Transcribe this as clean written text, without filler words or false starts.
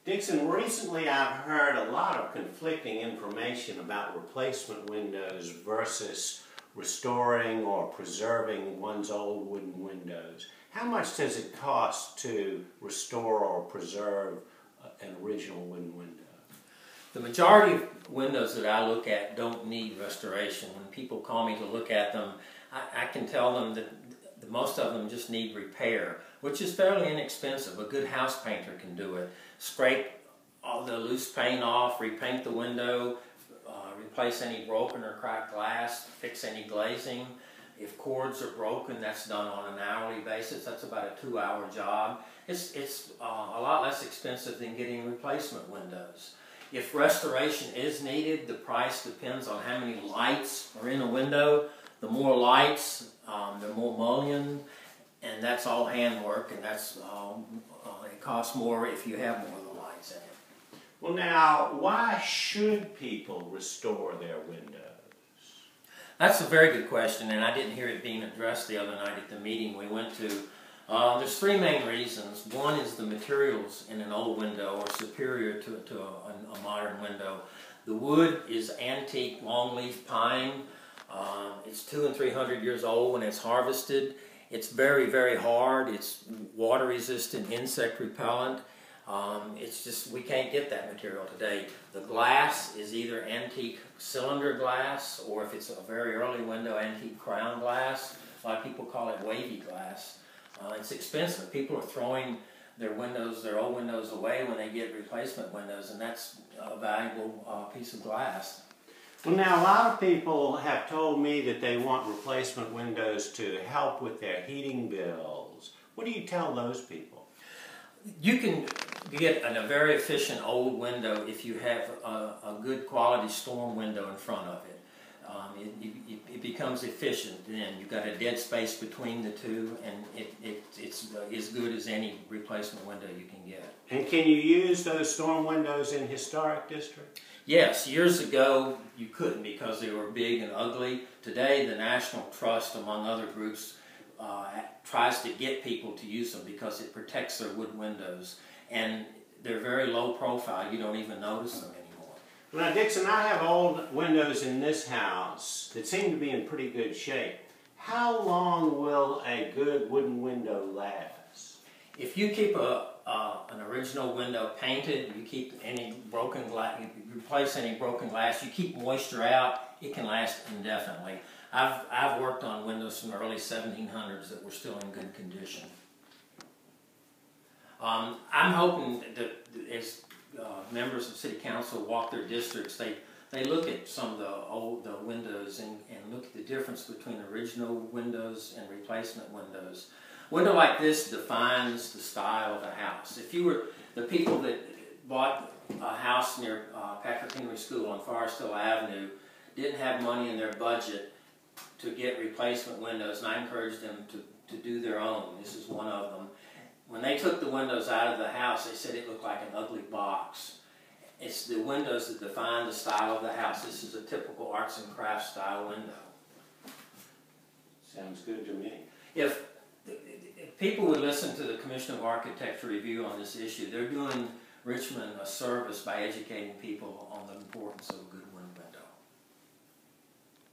Dixon, recently I've heard a lot of conflicting information about replacement windows versus restoring or preserving one's old wooden windows. How much does it cost to restore or preserve an original wooden window? The majority of windows that I look at don't need restoration. When people call me to look at them, I can tell them that most of them just need repair, which is fairly inexpensive. A good house painter can do it. Scrape all the loose paint off, repaint the window, replace any broken or cracked glass, fix any glazing. If cords are broken, that's done on an hourly basis. That's about a 2-hour job. It's a lot less expensive than getting replacement windows. If restoration is needed, the price depends on how many lights are in a window. The more lights, the more mullion, and that's all handwork, and that's it costs more if you have more of the lights in it. Well, now, why should people restore their windows? That's a very good question, and I didn't hear it being addressed the other night at the meeting we went to. There's 3 main reasons. One is the materials in an old window are superior to a modern window. The wood is antique longleaf pine. It's 200 and 300 years old when it's harvested. It's very, very hard. It's water resistant, insect repellent. It's just, we can't get that material today. The glass is either antique cylinder glass, or if it's a very early window, antique crown glass. A lot of people call it wavy glass. It's expensive. People are throwing their windows, their old windows away when they get replacement windows, and that's a valuable piece of glass. Well, now, a lot of people have told me that they want replacement windows to help with their heating bills. What do you tell those people? You can get a very efficient old window if you have a good quality storm window in front of it. It becomes efficient then. You've got a dead space between the two, and it's as good as any replacement window you can get. And can you use those storm windows in historic districts? Yes, years ago you couldn't because they were big and ugly. Today the National Trust, among other groups, tries to get people to use them because it protects their wood windows, and they're very low profile. You don't even notice them anymore. Now, Dixon, I have old windows in this house that seem to be in pretty good shape. How long will a good wooden window last? If you keep an original window painted, you keep any broken glass, you replace any broken glass, you keep moisture out, it can last indefinitely. I've worked on windows from the early 1700s that were still in good condition. I'm hoping that as members of City Council walk their districts, they look at some of the windows and look at the difference between original windows and replacement windows. A window like this defines the style of a house. If you were the people that bought a house near Patrick Henry School on Forest Hill Avenue, didn't have money in their budget to get replacement windows, and I encouraged them to do their own. This is one of them. When they took the windows out of the house, they said it looked like an ugly box. It's the windows that define the style of the house. This is a typical arts and crafts style window. Sounds good to me. If people would listen to the Commission of Architecture review on this issue, they're doing Richmond a service by educating people on the importance of a good